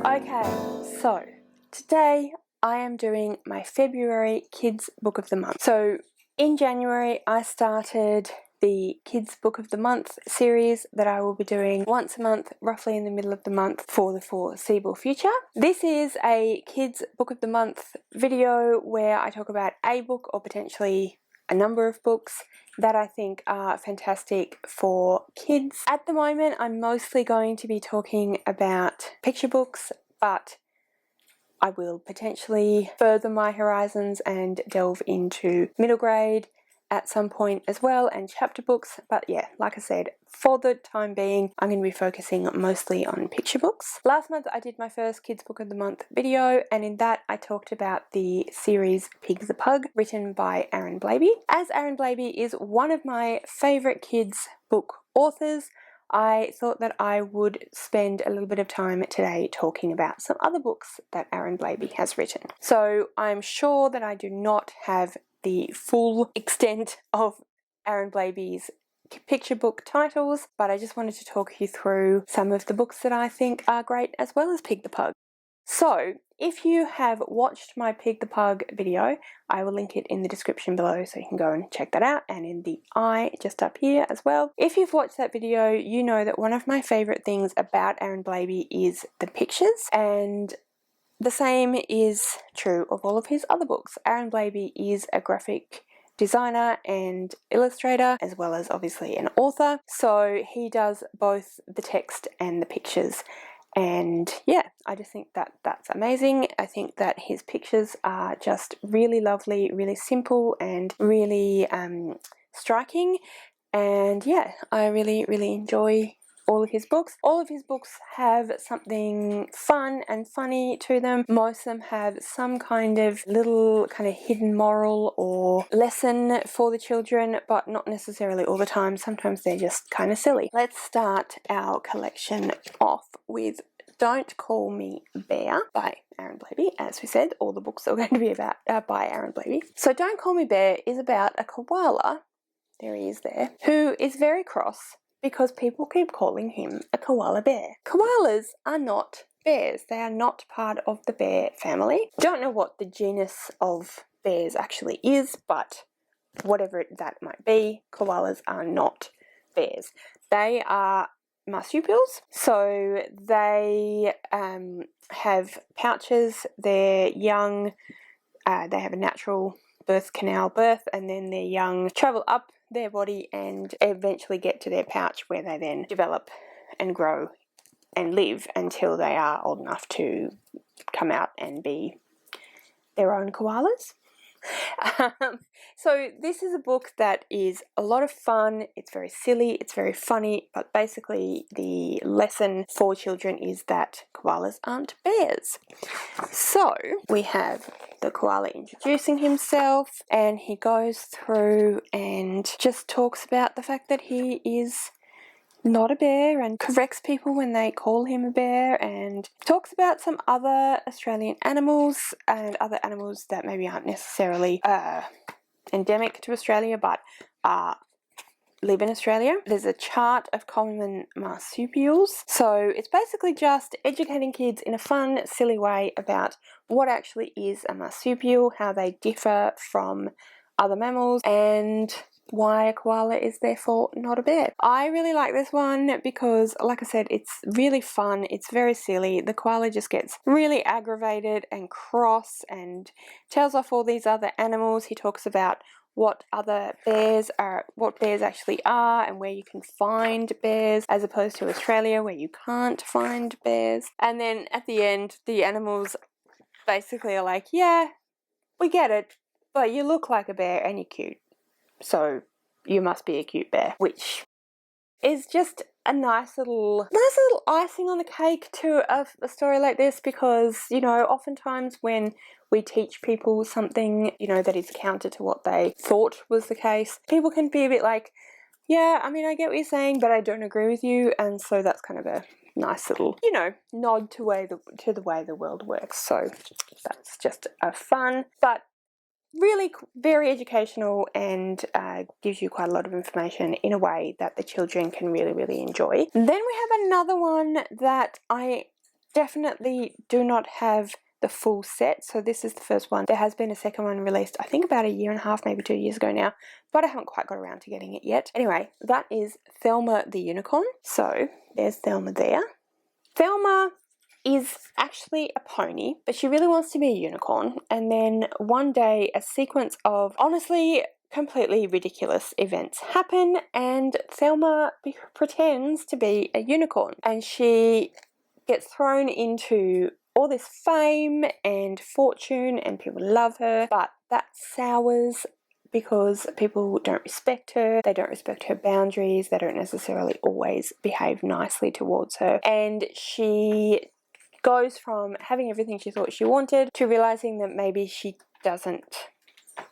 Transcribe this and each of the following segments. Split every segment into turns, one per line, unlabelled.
Okay, so today I am doing my February Kids Book of the Month. So in January I started the Kids Book of the Month series that I will be doing once a month, roughly in the middle of the month for the foreseeable future. This is a Kids Book of the Month video where I talk about a book or potentially a number of books that I think are fantastic for kids. At the moment I'm mostly going to be talking about picture books, but I will potentially further my horizons and delve into middle grade at some point as well, and chapter books. But yeah, like I said, for the time being I'm going to be focusing mostly on picture books. Last month I did my first Kids Book of the Month video, and in that I talked about the series Pig the Pug, written by Aaron Blabey. As Aaron Blabey is one of my favourite kids book authors, I thought that I would spend a little bit of time today talking about some other books that Aaron Blabey has written. So I'm sure that I do not have the full extent of Aaron Blabey's picture book titles, but I just wanted to talk you through some of the books that I think are great, as well as Pig the Pug. So if you have watched my Pig the Pug video, I will link it in the description below so you can go and check that out, and in the eye just up here as well. If you've watched that video, you know that one of my favourite things about Aaron Blabey is the pictures, and the same is true of all of his other books. Aaron Blabey is a graphic designer and illustrator, as well as obviously an author, so he does both the text and the pictures. And yeah, I just think that that's amazing. I think that his pictures are just really lovely, really simple, and really striking. And yeah, I really enjoy all of his books. All of his books have something fun and funny to them. Most of them have some kind of little kind of hidden moral or lesson for the children, but not necessarily all the time. Sometimes they're just kind of silly. Let's start our collection off with Don't Call Me Bear by Aaron Blabey. As we said, all the books are going to be about by Aaron Blabey. So Don't Call Me Bear is about a koala, there he is there, who is very cross because people keep calling him a koala bear. Koalas are not bears. They are not part of the bear family. Don't know what the genus of bears actually is, but whatever that might be, koalas are not bears. They are marsupials, so they have pouches. They're young, they have a natural birth canal birth, and then their young travel up their body and eventually get to their pouch, where they then develop and grow and live until they are old enough to come out and be their own koalas. So this is a book that is a lot of fun. It's very silly, it's very funny, but basically the lesson for children is that koalas aren't bears. So we have the koala introducing himself, and he goes through and just talks about the fact that he is not a bear and corrects people when they call him a bear, and talks about some other Australian animals and other animals that maybe aren't necessarily endemic to Australia but live in Australia. There's a chart of common marsupials, so it's basically just educating kids in a fun, silly way about what actually is a marsupial, how they differ from other mammals, and why a koala is therefore not a bear. I really like this one because, like I said, it's really fun, it's very silly. The koala just gets really aggravated and cross and tells off all these other animals. He talks about what other bears are, what bears actually are, and where you can find bears, as opposed to Australia where you can't find bears. And then at the end, the animals basically are like, yeah, we get it, but you look like a bear and you're cute, so you must be a cute bear, which is just a nice little icing on the cake to a story like this, because, you know, oftentimes when we teach people something, you know, that is counter to what they thought was the case, people can be a bit like, yeah, I mean, I get what you're saying, but I don't agree with you. And so that's kind of a nice little, you know, nod to the way the world works. So that's just a fun, but really very educational, and gives you quite a lot of information in a way that the children can really enjoy. Then we have another one that I definitely do not have the full set, so this is the first one. There has been a second one released, I think about a year and a half, maybe 2 years ago now, but I haven't quite got around to getting it yet. Anyway, that is Thelma the Unicorn. So there's Thelma there. Thelma is actually a pony, but she really wants to be a unicorn, and then one day a sequence of honestly completely ridiculous events happen, and Thelma pretends to be a unicorn, and she gets thrown into all this fame and fortune, and people love her, but that sours because people don't respect her, they don't respect her boundaries, they don't necessarily always behave nicely towards her, and she goes from having everything she thought she wanted to realizing that maybe she doesn't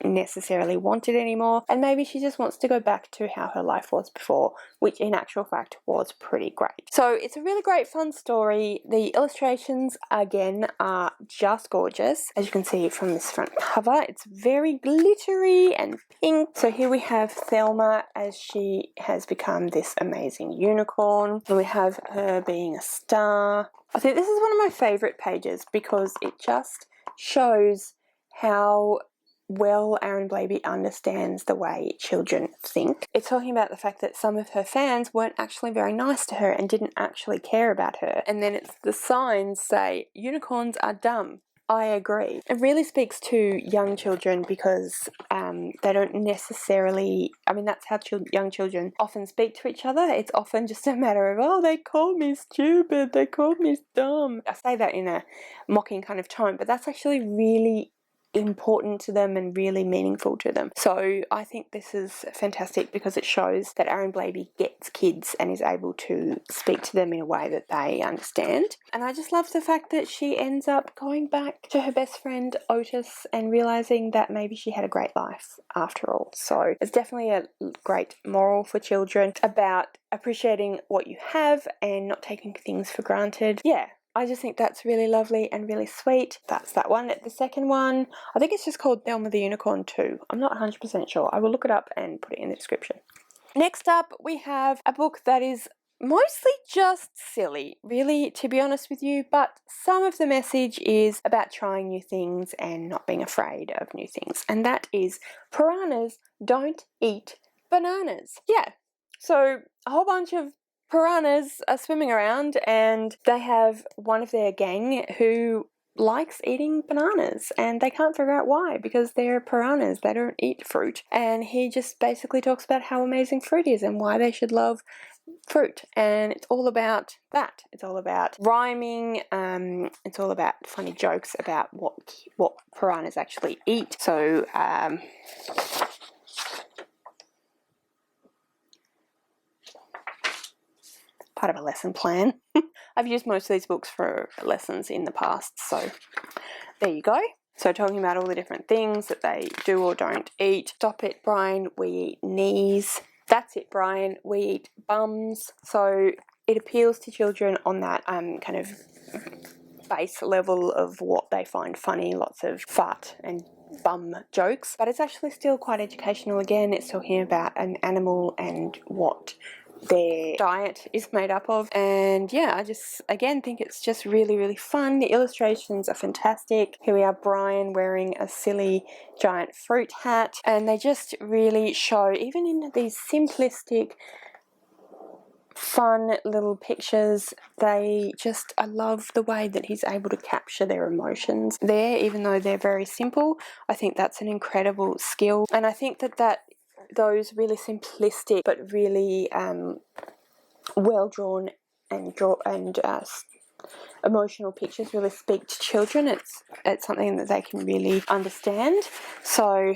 necessarily want it anymore, and maybe she just wants to go back to how her life was before, which in actual fact was pretty great. So it's a really great fun story. The illustrations again are just gorgeous, as you can see from this front cover. It's very glittery and pink. So here we have Thelma as she has become this amazing unicorn, and we have her being a star. I think this is one of my favorite pages because it just shows how well Aaron Blabey understands the way children think. It's talking about the fact that some of her fans weren't actually very nice to her and didn't actually care about her. And then it's the signs say, unicorns are dumb. I agree. It really speaks to young children because they don't necessarily, I mean, that's how young children often speak to each other. It's often just a matter of, oh, they called me stupid, they called me dumb. I say that in a mocking kind of tone, but that's actually really important to them and really meaningful to them. So I think this is fantastic because it shows that Aaron Blabey gets kids and is able to speak to them in a way that they understand. And I just love the fact that she ends up going back to her best friend Otis and realizing that maybe she had a great life after all. So it's definitely a great moral for children about appreciating what you have and not taking things for granted. Yeah, I just think that's really lovely and really sweet. That's that one. The second one, I think it's just called Thelma the Unicorn 2. I'm not 100% sure. I will look it up and put it in the description. Next up, we have a book that is mostly just silly, really, to be honest with you, but some of the message is about trying new things and not being afraid of new things, and that is Piranhas Don't Eat Bananas. Yeah, so a whole bunch of piranhas are swimming around and they have one of their gang who likes eating bananas and they can't figure out why because they're piranhas, they don't eat fruit, and he just basically talks about how amazing fruit is and why they should love fruit, and it's all about that. It's all about rhyming, it's all about funny jokes about what piranhas actually eat. So part of a lesson plan. I've used most of these books for lessons in the past, so there you go. So talking about all the different things that they do or don't eat. Stop it, Brian, we eat knees. That's it, Brian, we eat bums. So it appeals to children on that kind of base level of what they find funny, lots of fart and bum jokes, but it's actually still quite educational. Again, it's talking about an animal and what their diet is made up of, and yeah, I just again think it's just really, really fun. The illustrations are fantastic. Here we are, Brian wearing a silly giant fruit hat, and they just really show, even in these simplistic fun little pictures, I love the way that he's able to capture their emotions there, even though they're very simple. I think that's an incredible skill, and I think that those really simplistic but really well drawn and emotional pictures really speak to children. It's something that they can really understand. So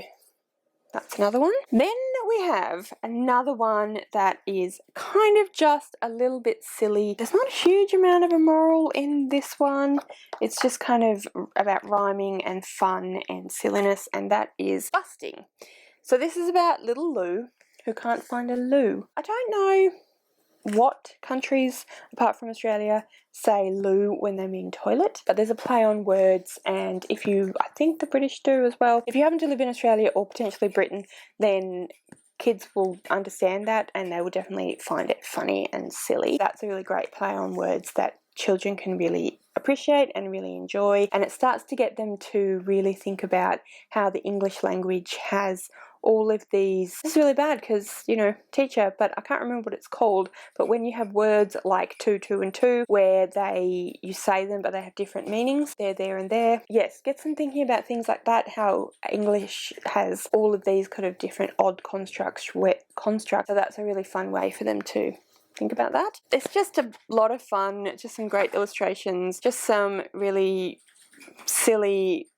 that's another one. Then we have another one that is kind of just a little bit silly. There's not a huge amount of a moral in this one. It's just kind of about rhyming and fun and silliness, and that is busting. So this is about little Lou who can't find a loo. I don't know what countries, apart from Australia, say loo when they mean toilet, but there's a play on words, and I think the British do as well. If you happen to live in Australia or potentially Britain, then kids will understand that and they will definitely find it funny and silly. That's a really great play on words that children can really appreciate and really enjoy, and it starts to get them to really think about how the English language has all of these. This is really bad because, you know, teacher, but I can't remember what it's called, but when you have words like two, two and two, where you say them but they have different meanings, they're there and there. Yes, get them thinking about things like that, how English has all of these kind of different odd constructs, so that's a really fun way for them to think about that. It's just a lot of fun, just some great illustrations, just some really silly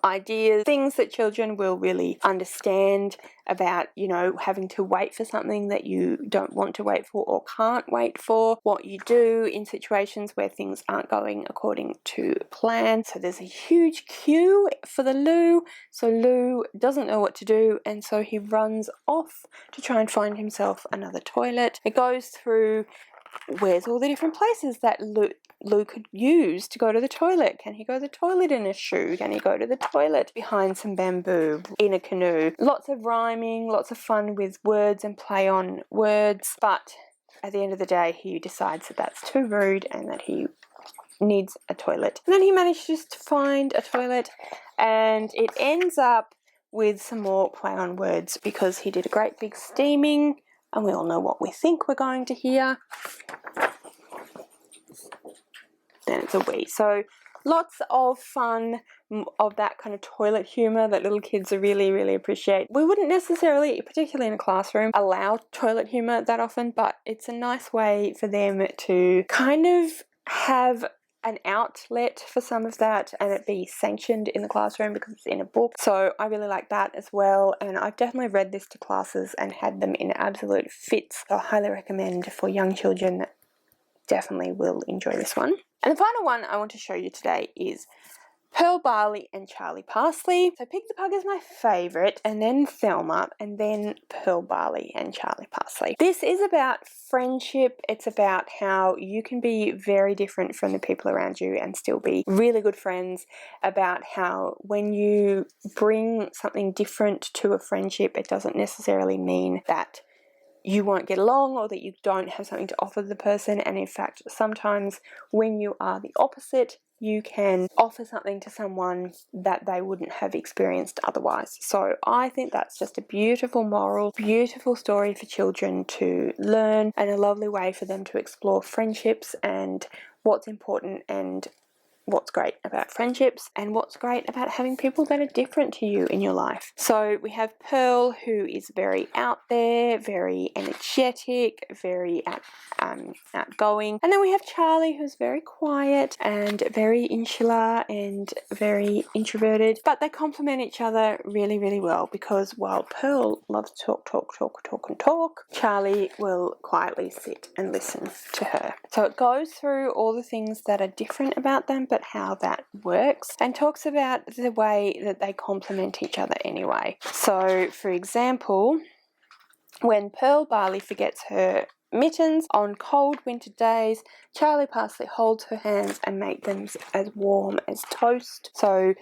ideas, things that children will really understand about, you know, having to wait for something that you don't want to wait for or can't wait for, what you do in situations where things aren't going according to plan. So there's a huge queue for the loo, so Lou doesn't know what to do, and so he runs off to try and find himself another toilet. It goes through where's all the different places that Lou could use to go to the toilet. Can he go to the toilet in a shoe? Can he go to the toilet behind some bamboo, in a canoe? Lots of rhyming, lots of fun with words and play on words, but at the end of the day he decides that that's too rude and that he needs a toilet. And then he manages to find a toilet, and it ends up with some more play on words because he did a great big steaming, and we all know what we think we're going to hear. Then it's a wee. So lots of fun of that kind of toilet humour that little kids really, really appreciate. We wouldn't necessarily, particularly in a classroom, allow toilet humour that often, but it's a nice way for them to kind of have an outlet for some of that and it be sanctioned in the classroom because it's in a book. So I really like that as well, and I've definitely read this to classes and had them in absolute fits. So I highly recommend for young children that definitely will enjoy this one. And the final one I want to show you today is Pearl, Barley and Charlie Parsley. So Pig the Pug is my favourite, and then Thelma, and then Pearl, Barley and Charlie Parsley. This is about friendship. It's about how you can be very different from the people around you and still be really good friends, about how when you bring something different to a friendship, it doesn't necessarily mean that you won't get along or that you don't have something to offer the person, and in fact sometimes when you are the opposite, you can offer something to someone that they wouldn't have experienced otherwise. So I think that's just a beautiful moral, beautiful story for children to learn, and a lovely way for them to explore friendships and what's important and what's great about friendships and what's great about having people that are different to you in your life. So we have Pearl, who is very out there, very energetic, very outgoing, and then we have Charlie, who's very quiet and very insular and very introverted, but they complement each other really, really well, because while Pearl loves to talk, Charlie will quietly sit and listen to her. So it goes through all the things that are different about them, but how that works, and talks about the way that they complement each other anyway. So for example, when Pearl Barley forgets her mittens on cold winter days, Charlie Parsley holds her hands and make them as warm as toast. So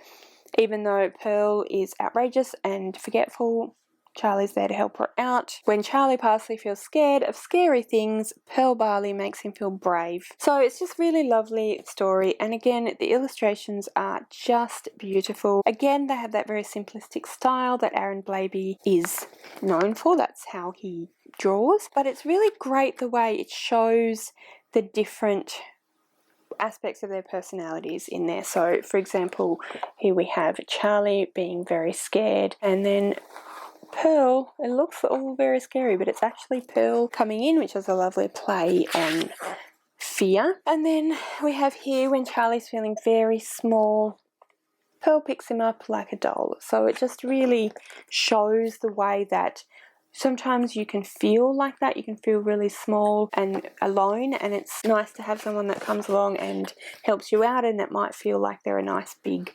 even though Pearl is outrageous and forgetful, Charlie's there to help her out. When Charlie Parsley feels scared of scary things, Pearl Barley makes him feel brave. So it's just really lovely story, and again the illustrations are just beautiful. Again, they have that very simplistic style that Aaron Blabey is known for. That's how he draws, but it's really great the way it shows the different aspects of their personalities in there. So for example, here we have Charlie being very scared, and then Pearl, it looks all very scary, but it's actually Pearl coming in, which is a lovely play on fear. And then we have here when Charlie's feeling very small, Pearl picks him up like a doll. So it just really shows the way that sometimes you can feel like that. You can feel really small and alone, and it's nice to have someone that comes along and helps you out, and that might feel like they're a nice big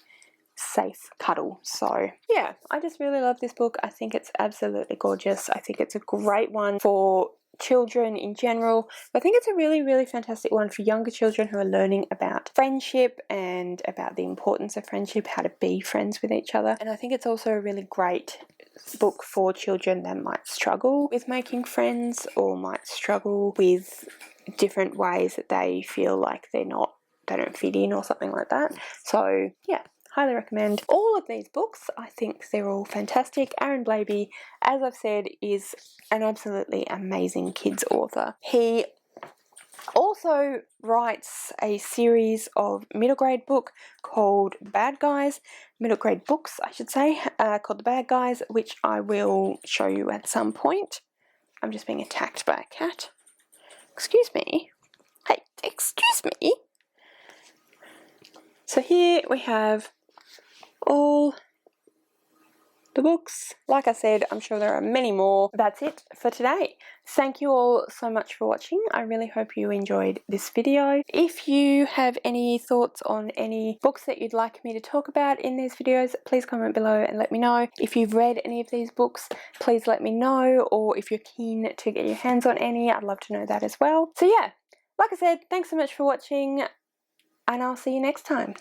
safe cuddle. So yeah, I just really love this book. I think it's absolutely gorgeous. I think it's a great one for children in general. I think it's a really, really fantastic one for younger children who are learning about friendship and about the importance of friendship, how to be friends with each other. And I think it's also a really great book for children that might struggle with making friends or might struggle with different ways that they feel like they don't fit in or something like that. So yeah, highly recommend all of these books. I think they're all fantastic. Aaron Blabey, as I've said, is an absolutely amazing kids author. He also writes a series of middle grade book called Bad Guys, middle grade books I should say, called The Bad Guys, which I will show you at some point. I'm just being attacked by a cat. Excuse me. Hey, excuse me. So here we have all the books. Like I said, I'm sure there are many more. That's it for today. Thank you all so much for watching. I really hope you enjoyed this video. If you have any thoughts on any books that you'd like me to talk about in these videos, please comment below and let me know. If you've read any of these books, please let me know, or if you're keen to get your hands on any, I'd love to know that as well. So yeah, like I said, thanks so much for watching, and I'll see you next time.